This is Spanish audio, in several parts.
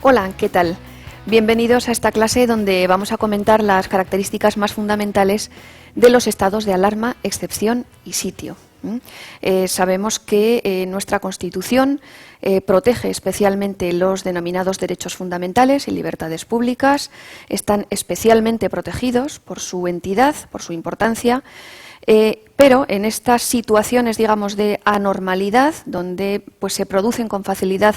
Hola, ¿qué tal? Bienvenidos a esta clase donde vamos a comentar las características más fundamentales de los estados de alarma, excepción y sitio. Sabemos que nuestra Constitución protege especialmente los denominados derechos fundamentales y libertades públicas, están especialmente protegidos por su entidad, por su importancia, pero en estas situaciones, digamos, de anormalidad, donde pues, se producen con facilidad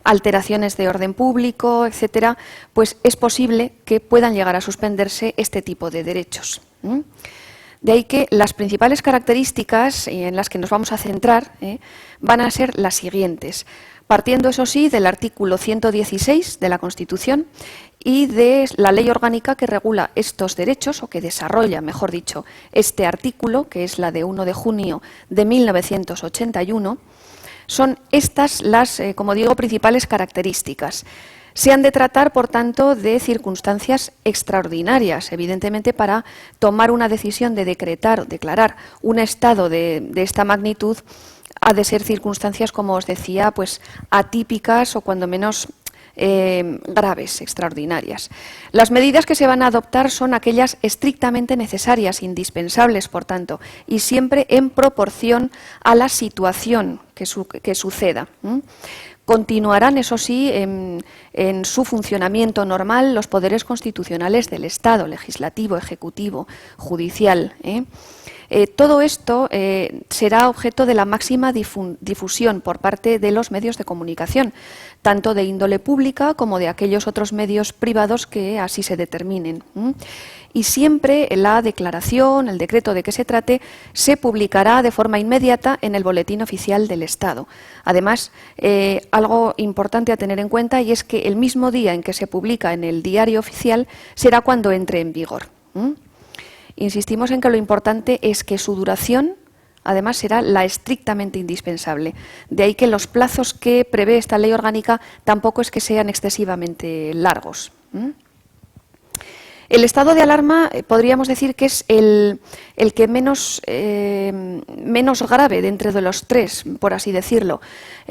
alteraciones de orden público, etcétera, pues es posible que puedan llegar a suspenderse este tipo de derechos. De ahí que las principales características en las que nos vamos a centrar van a ser las siguientes, partiendo, eso sí, del artículo 116 de la Constitución y de la ley orgánica que regula estos derechos, o que desarrolla, mejor dicho, este artículo, que es la de 1 de junio de 1981, son estas las, como digo, principales características. Se han de tratar, por tanto, de circunstancias extraordinarias, evidentemente para tomar una decisión de decretar o declarar un estado de esta magnitud, ha de ser circunstancias, como os decía, pues atípicas o cuando menos graves, extraordinarias. Las medidas que se van a adoptar son aquellas estrictamente necesarias, indispensables, por tanto, y siempre en proporción a la situación que suceda. Continuarán, eso sí, en su funcionamiento normal los poderes constitucionales del Estado, legislativo, ejecutivo, judicial. Todo esto será objeto de la máxima difusión por parte de los medios de comunicación, tanto de índole pública como de aquellos otros medios privados que así se determinen. Y siempre la declaración, el decreto de que se trate, se publicará de forma inmediata en el Boletín Oficial del Estado. Además, algo importante a tener en cuenta y es que el mismo día en que se publica en el Diario Oficial será cuando entre en vigor. Insistimos en que lo importante es que su duración, además, será la estrictamente indispensable. De ahí que los plazos que prevé esta ley orgánica tampoco es que sean excesivamente largos. El estado de alarma podríamos decir que es el que menos grave de entre de los tres, por así decirlo,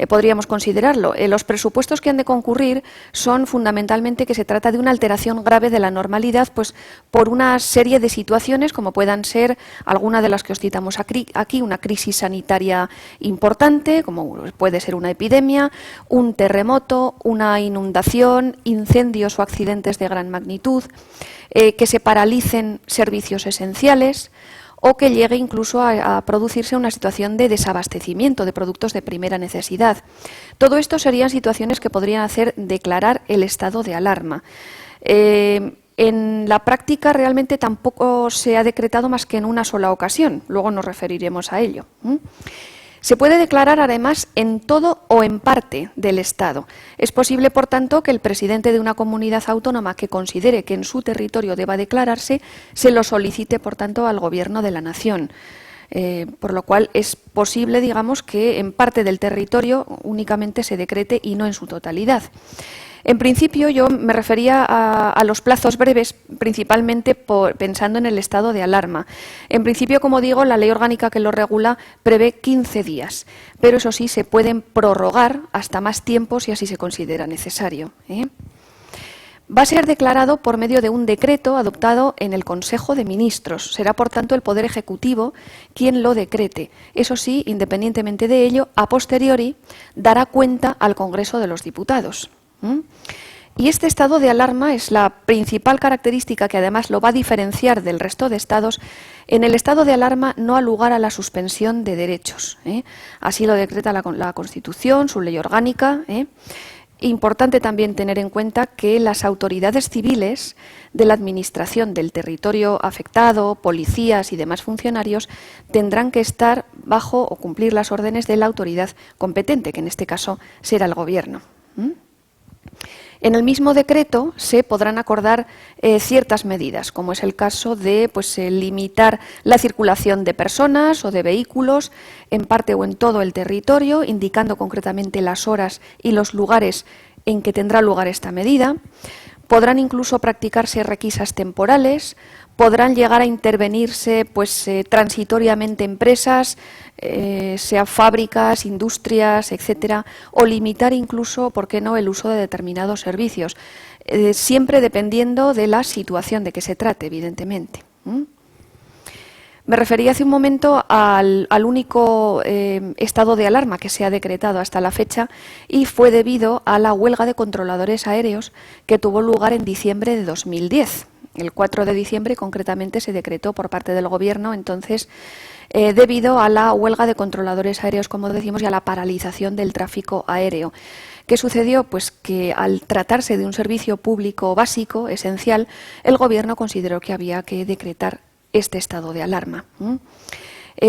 podríamos considerarlo. Los presupuestos que han de concurrir son fundamentalmente que se trata de una alteración grave de la normalidad, pues por una serie de situaciones, como puedan ser alguna de las que os citamos aquí, una crisis sanitaria importante, como puede ser una epidemia, un terremoto, una inundación, incendios o accidentes de gran magnitud, que se paralicen servicios esenciales o que llegue incluso a producirse una situación de desabastecimiento de productos de primera necesidad. Todo esto serían situaciones que podrían hacer declarar el estado de alarma. En la práctica realmente tampoco se ha decretado más que en una sola ocasión, luego nos referiremos a ello. Se puede declarar, además, en todo o en parte del Estado. Es posible, por tanto, que el presidente de una comunidad autónoma que considere que en su territorio deba declararse, se lo solicite, por tanto, al Gobierno de la Nación. Por lo cual es posible, digamos, que en parte del territorio únicamente se decrete y no en su totalidad. En principio yo me refería a los plazos breves, principalmente pensando en el estado de alarma. En principio, como digo, la ley orgánica que lo regula prevé 15 días, pero eso sí, se pueden prorrogar hasta más tiempo si así se considera necesario. Va a ser declarado por medio de un decreto adoptado en el Consejo de Ministros. Será, por tanto, el Poder Ejecutivo quien lo decrete. Eso sí, independientemente de ello, a posteriori dará cuenta al Congreso de los Diputados. Y este estado de alarma es la principal característica que además lo va a diferenciar del resto de estados. En el estado de alarma no ha lugar a la suspensión de derechos. Así lo decreta la Constitución, su ley orgánica. Importante también tener en cuenta que las autoridades civiles de la administración del territorio afectado, policías y demás funcionarios, tendrán que estar bajo o cumplir las órdenes de la autoridad competente, que en este caso será el Gobierno. En el mismo decreto se podrán acordar ciertas medidas, como es el caso de limitar la circulación de personas o de vehículos en parte o en todo el territorio, indicando concretamente las horas y los lugares en que tendrá lugar esta medida. Podrán incluso practicarse requisas temporales, podrán llegar a intervenirse pues, transitoriamente empresas, sea fábricas, industrias, etcétera, o limitar incluso, ¿por qué no?, el uso de determinados servicios, siempre dependiendo de la situación de que se trate, evidentemente. Me refería hace un momento al único estado de alarma que se ha decretado hasta la fecha y fue debido a la huelga de controladores aéreos que tuvo lugar en diciembre de 2010. El 4 de diciembre concretamente se decretó por parte del Gobierno, entonces, debido a la huelga de controladores aéreos, como decimos, y a la paralización del tráfico aéreo. ¿Qué sucedió? Pues que al tratarse de un servicio público básico, esencial, el Gobierno consideró que había que decretar este estado de alarma.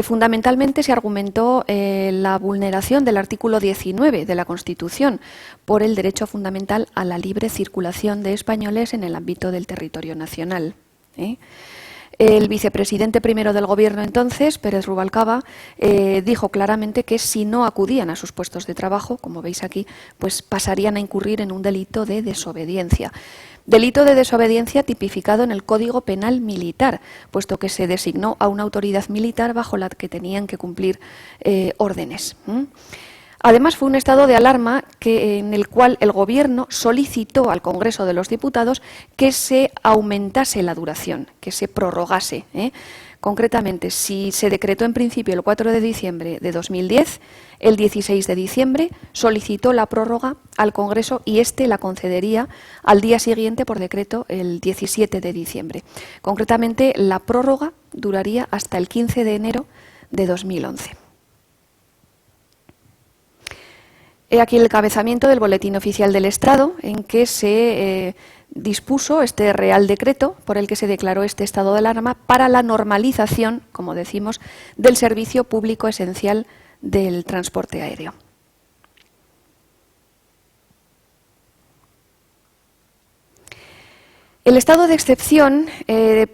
Fundamentalmente se argumentó la vulneración del artículo 19 de la Constitución por el derecho fundamental a la libre circulación de españoles en el ámbito del territorio nacional. El vicepresidente primero del Gobierno entonces, Pérez Rubalcaba, dijo claramente que si no acudían a sus puestos de trabajo, como veis aquí, pues pasarían a incurrir en un delito de desobediencia. Delito de desobediencia tipificado en el Código Penal Militar, puesto que se designó a una autoridad militar bajo la que tenían que cumplir órdenes. Además, fue un estado de alarma en el cual el Gobierno solicitó al Congreso de los Diputados que se aumentase la duración, que se prorrogase. Concretamente, si se decretó en principio el 4 de diciembre de 2010, el 16 de diciembre solicitó la prórroga al Congreso y éste la concedería al día siguiente por decreto el 17 de diciembre. Concretamente, la prórroga duraría hasta el 15 de enero de 2011. He aquí el encabezamiento del Boletín Oficial del Estado, en que se dispuso este Real Decreto por el que se declaró este estado de alarma para la normalización, como decimos, del servicio público esencial del transporte aéreo. El estado de excepción,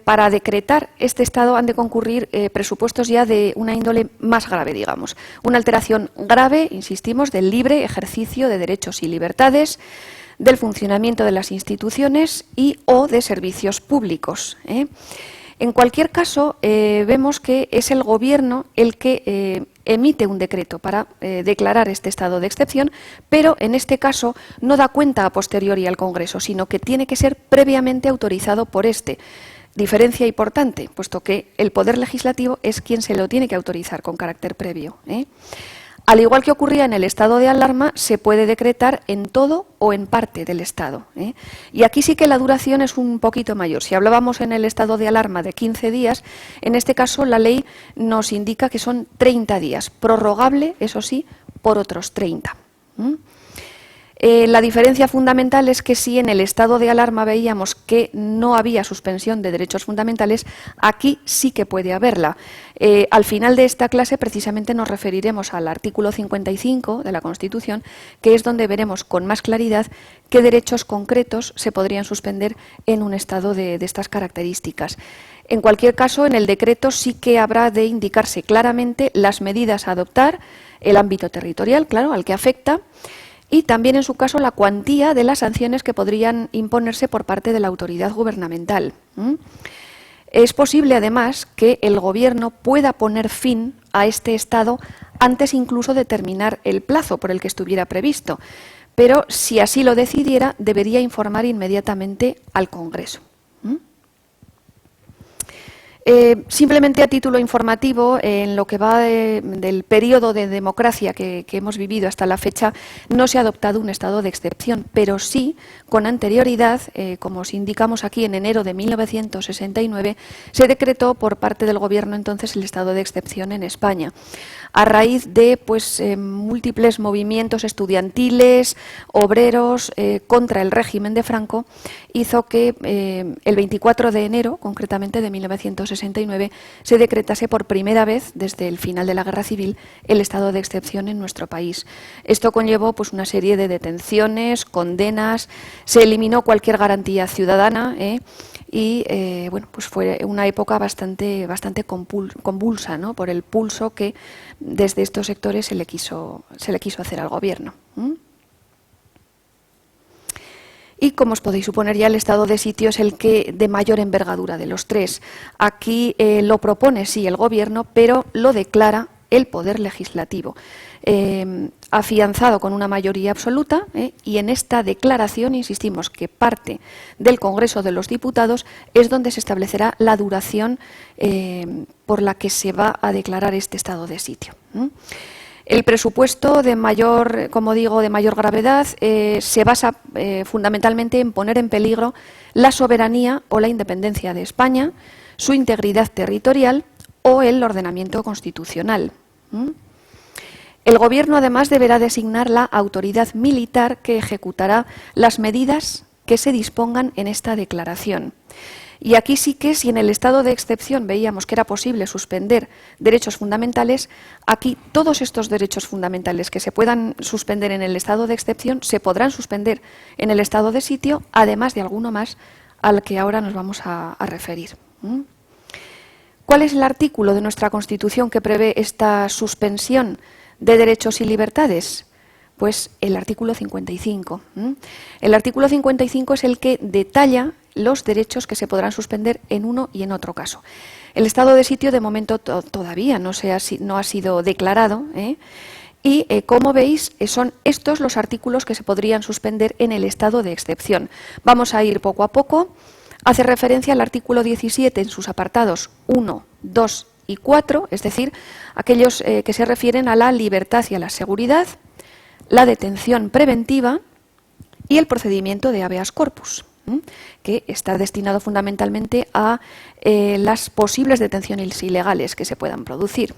para decretar este estado han de concurrir presupuestos ya de una índole más grave, digamos. Una alteración grave, insistimos, del libre ejercicio de derechos y libertades, del funcionamiento de las instituciones y o de servicios públicos. En cualquier caso, vemos que es el Gobierno el que emite un decreto para declarar este estado de excepción, pero en este caso no da cuenta a posteriori al Congreso, sino que tiene que ser previamente autorizado por este. Diferencia importante, puesto que el Poder Legislativo es quien se lo tiene que autorizar con carácter previo. Al igual que ocurría en el estado de alarma, se puede decretar en todo o en parte del estado. Y aquí sí que la duración es un poquito mayor. Si hablábamos en el estado de alarma de 15 días, en este caso la ley nos indica que son 30 días, prorrogable, eso sí, por otros 30. La diferencia fundamental es que si en el estado de alarma veíamos que no había suspensión de derechos fundamentales, aquí sí que puede haberla. Al final de esta clase precisamente nos referiremos al artículo 55 de la Constitución, que es donde veremos con más claridad qué derechos concretos se podrían suspender en un estado de estas características. En cualquier caso, en el decreto sí que habrá de indicarse claramente las medidas a adoptar, el ámbito territorial, claro, al que afecta, y también, en su caso, la cuantía de las sanciones que podrían imponerse por parte de la autoridad gubernamental. Es posible, además, que el Gobierno pueda poner fin a este estado antes incluso de terminar el plazo por el que estuviera previsto, pero si así lo decidiera, debería informar inmediatamente al Congreso. Simplemente a título informativo, en lo que va del periodo de democracia que hemos vivido hasta la fecha, no se ha adoptado un estado de excepción, pero sí, con anterioridad, como os indicamos aquí, en enero de 1969, se decretó por parte del Gobierno entonces el estado de excepción en España, a raíz de múltiples movimientos estudiantiles, obreros, contra el régimen de Franco, hizo que el 24 de enero, concretamente de 1969, se decretase por primera vez desde el final de la Guerra Civil el estado de excepción en nuestro país. Esto conllevó una serie de detenciones, condenas, se eliminó cualquier garantía ciudadana y fue una época bastante convulsa, ¿no?, por el pulso que desde estos sectores se le quiso hacer al Gobierno. Y como os podéis suponer ya, el estado de sitio es el que de mayor envergadura de los tres. Aquí lo propone sí el Gobierno, pero lo declara el Poder Legislativo, afianzado con una mayoría absoluta, y en esta declaración, insistimos, que parte del Congreso de los Diputados, es donde se establecerá la duración por la que se va a declarar este estado de sitio. El presupuesto de mayor, como digo, de mayor gravedad se basa fundamentalmente en poner en peligro la soberanía o la independencia de España, su integridad territorial o el ordenamiento constitucional. El Gobierno, además, deberá designar la autoridad militar que ejecutará las medidas que se dispongan en esta declaración. Y aquí sí que, si en el estado de excepción veíamos que era posible suspender derechos fundamentales, aquí todos estos derechos fundamentales que se puedan suspender en el estado de excepción se podrán suspender en el estado de sitio, además de alguno más al que ahora nos vamos a referir. ¿Cuál es el artículo de nuestra Constitución que prevé esta suspensión de derechos y libertades? Pues el artículo 55. El artículo 55 es el que detalla los derechos que se podrán suspender en uno y en otro caso. El estado de sitio de momento todavía no ha sido declarado, y como veis son estos los artículos que se podrían suspender en el estado de excepción. Vamos a ir poco a poco. Hace referencia al artículo 17 en sus apartados 1, 2 y 4, es decir, aquellos que se refieren a la libertad y a la seguridad, la detención preventiva y el procedimiento de habeas corpus, que está destinado fundamentalmente a las posibles detenciones ilegales que se puedan producir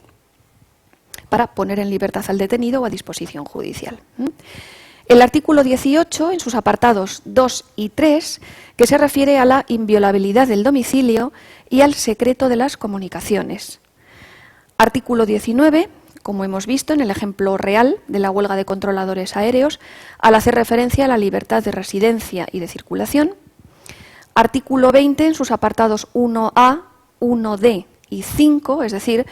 para poner en libertad al detenido o a disposición judicial. El artículo 18, en sus apartados 2 y 3, que se refiere a la inviolabilidad del domicilio y al secreto de las comunicaciones. Artículo 19, como hemos visto en el ejemplo real de la huelga de controladores aéreos, al hacer referencia a la libertad de residencia y de circulación. Artículo 20, en sus apartados 1A, 1D y 5, es decir,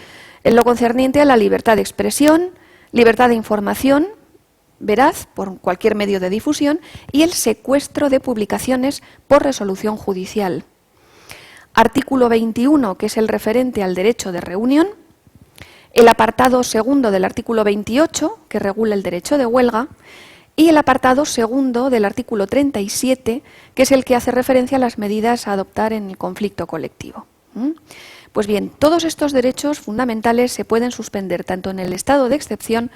en lo concerniente a la libertad de expresión, libertad de información veraz por cualquier medio de difusión y el secuestro de publicaciones por resolución judicial. Artículo 21, que es el referente al derecho de reunión. El apartado segundo del artículo 28, que regula el derecho de huelga, y el apartado segundo del artículo 37, que es el que hace referencia a las medidas a adoptar en el conflicto colectivo. Pues bien, todos estos derechos fundamentales se pueden suspender tanto en el estado de excepción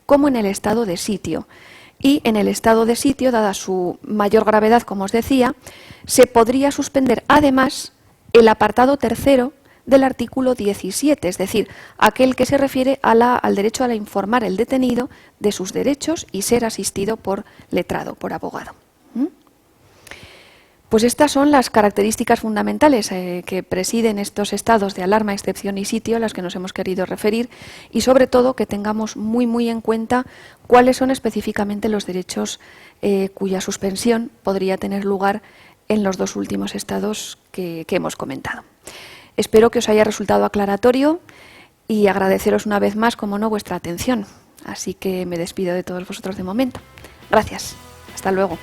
como en el estado de sitio. Y en el estado de sitio, dada su mayor gravedad, como os decía, se podría suspender además el apartado tercero del artículo 17, es decir, aquel que se refiere al derecho a informar al detenido de sus derechos y ser asistido por letrado, por abogado. Pues estas son las características fundamentales que presiden estos estados de alarma, excepción y sitio a las que nos hemos querido referir, y sobre todo que tengamos muy en cuenta cuáles son específicamente los derechos cuya suspensión podría tener lugar en los dos últimos estados que hemos comentado. Espero que os haya resultado aclaratorio y agradeceros una vez más, como no, vuestra atención. Así que me despido de todos vosotros de momento. Gracias. Hasta luego.